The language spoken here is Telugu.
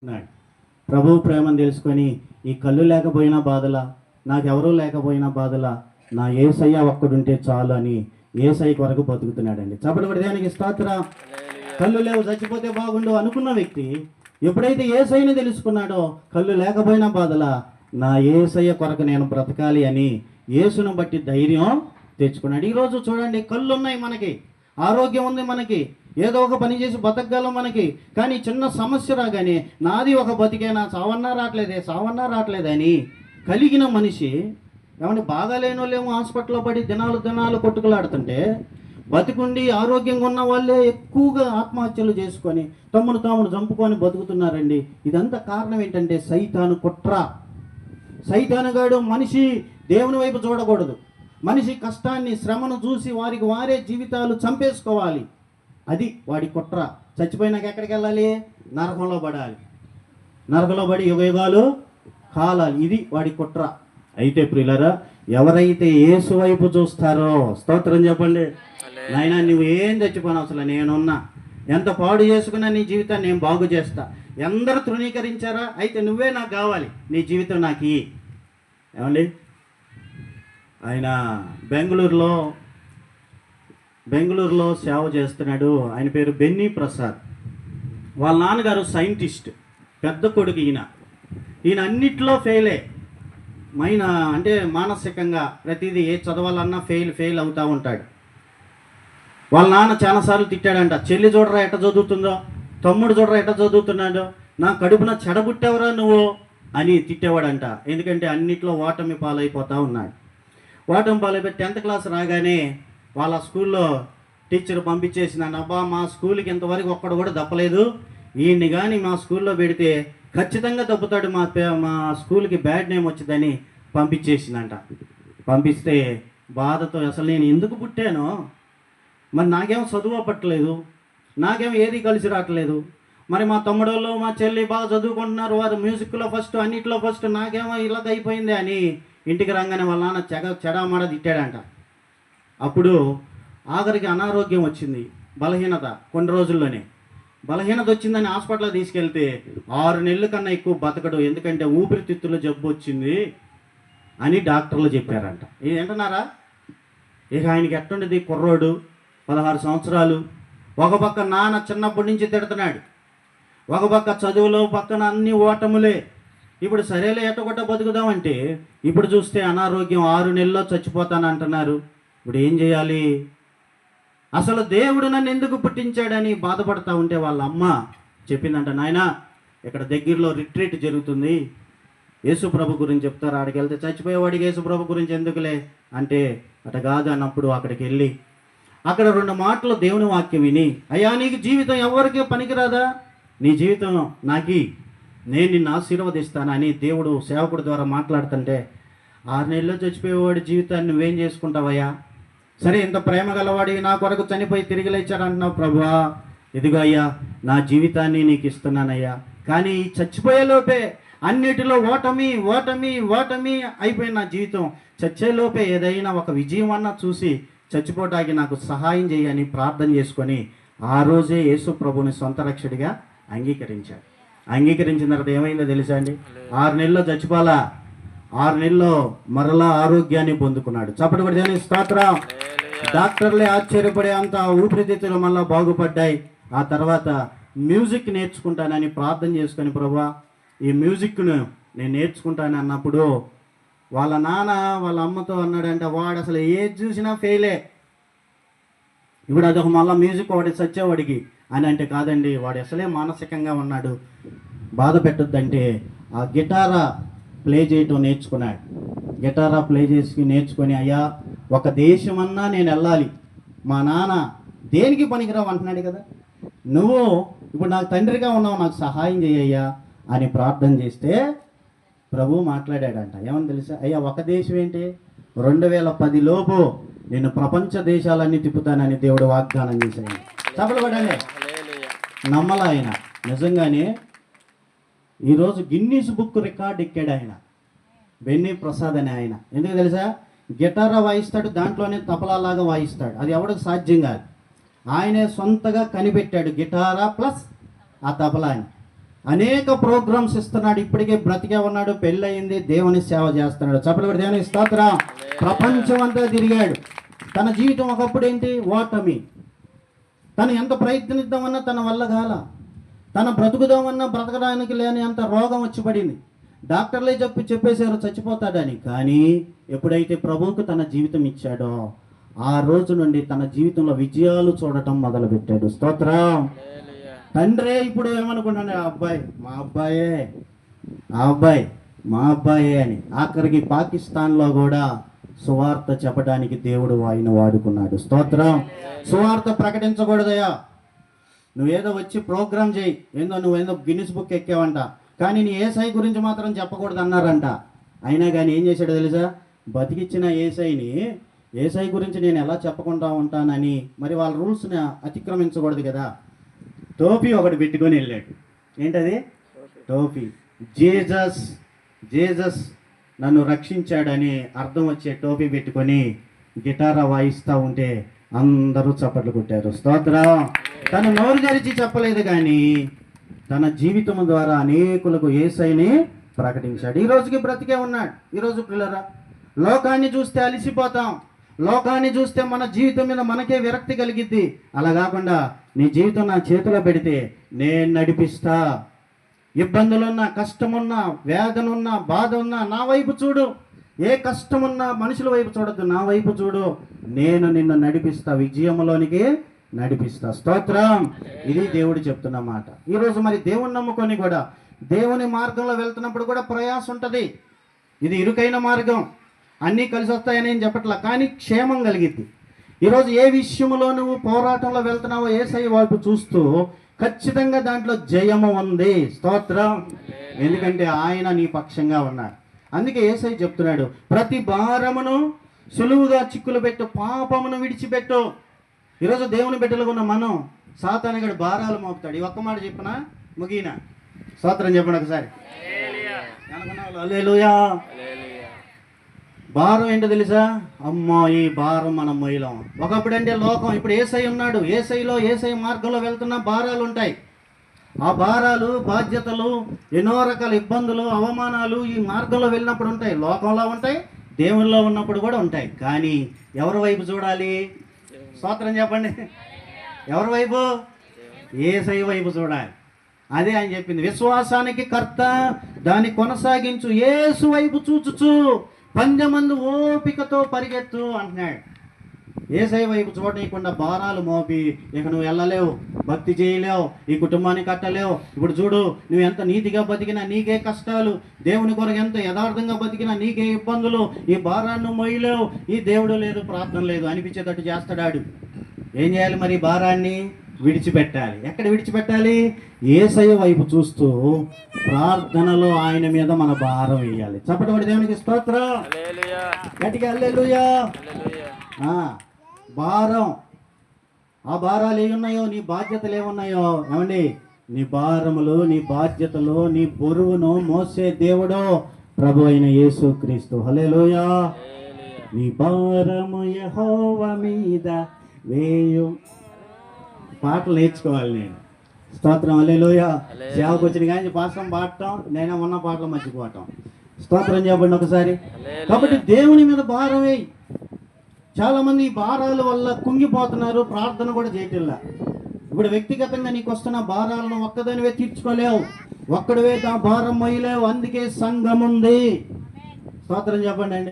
ఉన్నాడు. ప్రభువు ప్రేమను తెలుసుకొని ఈ కళ్ళు లేకపోయినా బాధలా, నాకెవరూ లేకపోయినా బాధలా, నా యేసయ్య ఒక్కడుంటే చాలు అని యేసయ్య కొరకు బతుకుతున్నాడండి. చప్పటి కొట్టి దానికి స్తోత్రం. కళ్ళు లేవు చచ్చిపోతే బాగుండు అనుకున్న వ్యక్తి ఎప్పుడైతే యేసయ్యని తెలుసుకున్నాడో కళ్ళు లేకపోయినా బాధలా, నా యేసయ్య కొరకు నేను బ్రతకాలి అని యేసును బట్టి ధైర్యం తెచ్చుకున్నాడు. ఈరోజు చూడండి, కళ్ళు ఉన్నాయి మనకి, ఆరోగ్యం ఉంది మనకి, ఏదో ఒక పని చేసి బతకగలం మనకి. కానీ చిన్న సమస్య రాగానే నాది ఒక బతికేనా, సావన్నా రావట్లేదని కలిగిన మనిషి ఏమంటే బాగాలేనోళ్ళేమో హాస్పిటల్లో పడి దినాలు కొట్టుకులాడుతుంటే, బతికుండి ఆరోగ్యంగా ఉన్న వాళ్ళే ఎక్కువగా ఆత్మహత్యలు చేసుకొని తమ్ముడు చంపుకొని బతుకుతున్నారండి. ఇదంతా కారణం ఏంటంటే సైతాను కుట్ర. సైతానుగాడు మనిషి దేవుని వైపు చూడకూడదు, మనిషి కష్టాన్ని శ్రమను చూసి వారే జీవితాలు చంపేసుకోవాలి. అది వాడి కుట్ర. చచ్చిపోయినాక ఎక్కడికి వెళ్ళాలి? నరకంలో పడాలి, నరకంలో పడి యుగాలు కాలాలి. ఇది వాడి కుట్ర. అయితే ప్రియులరా, ఎవరైతే యేసు వైపు చూస్తారో, స్తోత్రం చెప్పండి. నాయనా, నువ్వు ఏం చచ్చిపోను అసలు, నేనున్నా, ఎంత పాడు చేసుకున్నా నీ జీవితాన్ని నేను బాగు చేస్తా. ఎందరు తృణీకరించారా? అయితే నువ్వే నాకు కావాలి, నీ జీవితం నాకు ఇయ్యి. ఏమండి, ఆయన బెంగళూరులో సేవ చేస్తున్నాడు. ఆయన పేరు బెన్నీ ప్రసాద్. వాళ్ళ నాన్నగారు సైంటిస్ట్, పెద్ద కొడుకు ఈయన అన్నిట్లో ఫెయిలే. అంటే మానసికంగా ప్రతిదీ ఏ చదవాలన్నా ఫెయిల్ అవుతూ ఉంటాడు. వాళ్ళ నాన్న చాలాసార్లు తిట్టాడంట, చెల్లి చూడరా ఎట్ట చదువుతుందో, తమ్ముడు చూడరా ఎట్ట చదువుతున్నాడో, నా కడుపున చెడబుట్టేవరా నువ్వు అని తిట్టేవాడంట. ఎందుకంటే అన్నిట్లో ఓటమి పాలైపోతూ ఉన్నాడు. ఓటమి పాలైపోయి 10th క్లాస్ రాగానే వాళ్ళ స్కూల్లో టీచర్ పంపించేసిందండి. అబ్బా, మా స్కూల్కి ఇంతవరకు ఒక్కడు కూడా తప్పలేదు, ఈయన్ని కానీ మా స్కూల్లో పెడితే ఖచ్చితంగా తప్పుతాడు, మా స్కూల్కి బ్యాడ్ నేమ్ వచ్చిందని పంపించేసిందంట. పంపిస్తే బాధతో, అసలు నేను ఎందుకు పుట్టానో, మరి నాకేమో చదువు పట్టలేదు, నాకేమో ఏది కలిసి రావట్లేదు, మరి మా తమ్ముడోళ్ళు మా చెల్లి బాగా చదువుకుంటున్నారు, వారు మ్యూజిక్లో ఫస్ట్, అన్నిట్లో ఫస్ట్, నాకేమో ఇలాగ అయిపోయింది అని ఇంటికి రాగానే వాళ్ళ నాన్న చెడామాడ తిట్టాడంట. అప్పుడు ఆఖరికి అనారోగ్యం వచ్చింది, బలహీనత. కొన్ని రోజుల్లోనే బలహీనత వచ్చిందని హాస్పిటల్లో తీసుకెళ్తే 6 నెలల కన్నా ఎక్కువ బతకడు, ఎందుకంటే ఊపిరితిత్తుల జబ్బు వచ్చింది అని డాక్టర్లు చెప్పారంట. ఇది వింటున్నారా? ఇక ఆయనకి ఎట్టుండేది, కుర్రోడు 16 సంవత్సరాలు, ఒక పక్క నాన్న చిన్నప్పటి నుంచి తిడుతున్నాడు, ఒక పక్క చదువులో పక్కన అన్ని ఓటములే. ఇప్పుడు సరేలే ఎట్టగొట్ట బతుకుదామంటే ఇప్పుడు చూస్తే అనారోగ్యం, 6 నెలల్లో చచ్చిపోతానంటున్నారు. ఇప్పుడు ఏం చేయాలి? అసలు దేవుడు నన్ను ఎందుకు పుట్టించాడని బాధపడతా ఉంటే వాళ్ళ అమ్మ చెప్పిందంట, నాయనా, ఇక్కడ దగ్గరలో రిట్రీట్ జరుగుతుంది, యేసు ప్రభు గురించి చెప్తారు, ఆడికి వెళ్తే చచ్చిపోయేవాడికి యేసు ప్రభు గురించి ఎందుకులే అంటే, అట కాదు అన్నప్పుడు అక్కడికి వెళ్ళి అక్కడ 2 మాటలు దేవుని వాక్యం విని, అయ్యా, నీకు జీవితం ఎవరికి పనికిరాదా, నీ జీవితం నాకి, నేను నిన్ను ఆశీర్వదిస్తానని దేవుడు సేవకుడి ద్వారా మాట్లాడుతుంటే, 6 నెలల్లో చచ్చిపోయేవాడి జీవితాన్ని నువ్వేం చేసుకుంటావయ్యా? సరే, ఇంత ప్రేమ గలవాడివి, నా కొరకు చనిపోయి తిరిగి లేచాడంటున్నావు ప్రభువా, ఇదిగో అయ్యా, నా జీవితాన్ని నీకు ఇస్తున్నానయ్యా. కానీ చచ్చిపోయేలోపే అన్నిటిలో ఓటమి అయిపోయిన నా జీవితం, చచ్చేలోపే ఏదైనా ఒక విజయం అన్నా చూసి చచ్చిపోవటానికి నాకు సహాయం చేయని ప్రార్థన చేసుకొని ఆ రోజే యేసు ప్రభుని సొంత రక్షకుడిగా అంగీకరించాడు. అంగీకరించిన తర్వాత ఏమైందో తెలుసా అండి? 6 నెలల్లో చచ్చిపోలా, 6 నెలల్లో మరలా ఆరోగ్యాన్ని పొందుకున్నాడు. చప్పటి కూడా దేని స్తోత్రం. డాక్టర్లే ఆశ్చర్యపడే అంత ఊపిరితిత్తులు మళ్ళీ బాగుపడ్డాయి. ఆ తర్వాత మ్యూజిక్ నేర్చుకుంటానని ప్రార్థన చేసుకొని, ప్రభువా, ఈ మ్యూజిక్ను నేను నేర్చుకుంటాను అన్నప్పుడు వాళ్ళ నాన్న వాళ్ళ అమ్మతో అన్నాడంట, వాడు అసలు ఏది చూసినా ఫెయిలే, ఇప్పుడు అదొక మళ్ళీ మ్యూజిక్ వాడి చచ్చేవాడికి అని అంటే, కాదండి, వాడు అసలే మానసికంగా ఉన్నాడు, బాధ పెట్టొద్దంటే ఆ గిటారా ప్లే చేయటం నేర్చుకున్నాడు. గిటారా ప్లే చేసి నేర్చుకొని, అయ్యా, ఒక దేశమన్నా నేను వెళ్ళాలి, మా నాన్న దేనికి పనికిరావు అంటున్నాడు కదా, నువ్వు ఇప్పుడు నాకు తండ్రిగా ఉన్నావు, నాకు సహాయం చేయయ్యా అని ప్రార్థన చేస్తే ప్రభు మాట్లాడాడంట. ఏమని తెలుసా? అయ్యా, ఒక దేశం ఏంటి, 2010 లోపు నేను ప్రపంచ దేశాలన్నీ తిప్పుతానని దేవుడు వాగ్దానం చేశాడు. చెప్పబడండి, నమ్మలా ఆయన. నిజంగానే ఈరోజు గిన్నీస్ బుక్ రికార్డ్ ఎక్కాడు ఆయన, బెన్నీ ప్రసాద్ అని ఆయన. ఎందుకు తెలుసా? గిటారా వాయిస్తాడు, దాంట్లోనే తబలాలాగా వాయిస్తాడు. అది ఎవరికి సాధ్యం కాదు. ఆయనే సొంతగా కనిపెట్టాడు గిటారా ప్లస్ ఆ తబలాని. అనేక ప్రోగ్రామ్స్ ఇస్తున్నాడు. ఇప్పటికే బ్రతికే ఉన్నాడు, పెళ్ళయింది, దేవుని సేవ చేస్తున్నాడు. చెప్పలు కూడా దేవుని స్తోత్రం. ప్రపంచం అంతా తిరిగాడు. తన జీవితం ఒకప్పుడు ఏంటి? ఓటమి. తను ఎంత ప్రయత్నిద్దామన్నా తన వల్ల కాల. తన బ్రతుకుదామన్నా బ్రతకడానికి లేని అంత రోగం వచ్చి పడింది. డాక్టర్లే చెప్పేశారు చచ్చిపోతాడని. కానీ ఎప్పుడైతే ప్రభువుకు తన జీవితం ఇచ్చాడో ఆ రోజు నుండి తన జీవితంలో విజయాలు చూడటం మొదలుపెట్టాడు. స్తోత్రం. తండ్రే ఇప్పుడు ఏమనుకుంటున్నాడు? ఆ అబ్బాయి మా అబ్బాయే, ఆ అబ్బాయి మా అబ్బాయే అని. ఆఖరికి పాకిస్తాన్లో కూడా సువార్త చెప్పడానికి దేవుడు ఆయన వాడుకున్నాడు. స్తోత్రం. సువార్త ప్రకటించకూడదయా, నువ్వేదో వచ్చి ప్రోగ్రామ్ చేయి, నువ్వేందో గిన్నిస్ బుక్ ఎక్కావంట, కానీ నీ ఏసై గురించి మాత్రం చెప్పకూడదు అన్నారంట. అయినా కానీ ఏం చేశాడో తెలుసా? బతికిచ్చిన ఏసై గురించి నేను ఎలా చెప్పకుండా ఉంటానని మరి వాళ్ళ రూల్స్ని అతిక్రమించకూడదు కదా. టోపీ ఒకటి పెట్టుకొని వెళ్ళాడు. ఏంటది? టోపీ. జీసస్ నన్ను రక్షించాడని అర్థం వచ్చే టోపీ పెట్టుకొని గిటారా వాయిస్తూ ఉంటే అందరూ చప్పట్లు కొట్టారు. స్తోత్రం. తను నోరు తెరిచి చెప్పలేదు కానీ తన జీవితం ద్వారా అనేకులకు యేసయ్యని ప్రకటించాడు. ఈ రోజుకి బ్రతికే ఉన్నాడు. ఈరోజు పిల్లరా, లోకాన్ని చూస్తే అలిసిపోతాం, లోకాన్ని చూస్తే మన జీవితం మీద మనకే విరక్తి కలిగిద్ది. అలా కాకుండా నీ జీవితం నా చేతిలో పెడితే నేను నడిపిస్తా. ఇబ్బందులున్నా, కష్టమున్నా, వేదనున్నా, బాధ ఉన్నా నా వైపు చూడు. ఏ కష్టమున్నా మనుషుల వైపు చూడద్దు, నా వైపు చూడు. నేను నిన్ను నడిపిస్తా, విజయంలోనికి నడిపిస్తా. స్తోత్రం. ఇది దేవుడు చెప్తున్న మాట. ఈరోజు మరి దేవుని నమ్ముకొని కూడా దేవుని మార్గంలో వెళ్తున్నప్పుడు కూడా ప్రయాసం ఉంటుంది. ఇది ఇరుకైన మార్గం, అన్నీ కలిసి వస్తాయని ఏం చెప్పట్లా, కానీ క్షేమం కలిగిద్ది. ఈరోజు ఏ విషయంలో నువ్వు పోరాటంలో వెళ్తున్నావో యేసయ్య వైపు చూస్తూ ఖచ్చితంగా దాంట్లో జయము ఉంది. స్తోత్రం. ఎందుకంటే ఆయన నీ పక్షంగా ఉన్నాడు. అందుకే యేసయ్య చెప్తున్నాడు, ప్రతి భారమును సులువుగా చిక్కులు పెట్టు, పాపమును విడిచిపెట్టు. ఈరోజు దేవుని బిడ్డలుగా ఉన్న మనం సాతానుగాడు భారాలు మోపుతాడు. ఈ ఒక్క మాట చెప్పినా ముగినా. స్తోత్రం చెప్పండి ఒకసారి. హల్లెలూయా. భారం ఏంటో తెలుసా? అమ్మో, ఈ భారం మనం మొయ్యలేం. ఒకప్పుడు అంటే లోకం, ఇప్పుడు యేసయ్య ఉన్నాడు. యేసయ్య మార్గంలో వెళ్తున్న భారాలు ఉంటాయి. ఆ భారాలు, బాధ్యతలు, ఎన్నో రకాల ఇబ్బందులు, అవమానాలు ఈ మార్గంలో వెళ్ళినప్పుడు ఉంటాయి. లోకంలో ఉంటాయి, దేవుల్లో ఉన్నప్పుడు కూడా ఉంటాయి. కానీ ఎవరి వైపు చూడాలి? స్తోత్రం చెప్పండి. ఎవరి వైపు? యేసయ్య వైపు చూడాలి. అదే ఆయన చెప్పింది, విశ్వాసానికి కర్త దాన్ని కొనసాగించు, యేసు వైపు చూచుచు పందెమందు ఓపికతో పరిగెత్తు అంటున్నాడు. యేసయ్య వైపు చూడకుండా భారాలు మోపి ఇక నువ్వు వెళ్ళలేవు, భక్తి చేయలేవు, ఈ కుటుంబాన్ని కట్టలేవు. ఇప్పుడు చూడు, నువ్వు ఎంత నీతిగా బతికినా నీకే కష్టాలు, దేవుని కొరకు ఎంత యథార్థంగా బతికినా నీకే ఇబ్బందులు, ఈ భారాన్ని మోయలేవు, ఈ దేవుడు లేదు, ప్రార్థన లేదు అనిపించేటట్టు చేస్తాడాడు. ఏం చేయాలి మరి? భారాన్ని విడిచిపెట్టాలి. ఎక్కడ విడిచిపెట్టాలి? యేసయ్య వైపు చూస్తూ ప్రార్థనలో ఆయన మీద మన భారం వేయాలి. చప్పటి దేవునికి స్తోత్రం. గట్టిగా హల్లెలూయా. భారం, ఆ భారాలు ఏమున్నాయో, నీ బాధ్యతలు ఏమున్నాయో, ఏమండి, నీ భారములు, నీ బాధ్యతలు, నీ బరువును మోసే దేవుడు ప్రభు అయిన యేసుక్రీస్తు. హల్లెలూయా. నీ భారము యెహోవా మీద వేయు. పాటలు నేర్చుకోవాలి నేను. స్తోత్రం. హల్లెలూయా. సేవకు వచ్చిన కానీ పాఠం పాడటం, నేనే ఉన్న పాటలు మర్చిపోవటం. స్తోత్రం చెప్పండి ఒకసారి. కాబట్టి దేవుని మీద భారం వేయి. చాలా మంది ఈ భారాల వల్ల కుంగిపోతున్నారు, ప్రార్థన కూడా చేయటంలా. ఇప్పుడు వ్యక్తిగతంగా నీకు వస్తున్న భారాలను ఒక్కదానివే తీర్చుకోలేవు, ఒక్కడివే ఆ భారం మొయ్యలేవు. అందుకే సంఘం ఉంది. స్తోత్రం చెప్పండి అండి.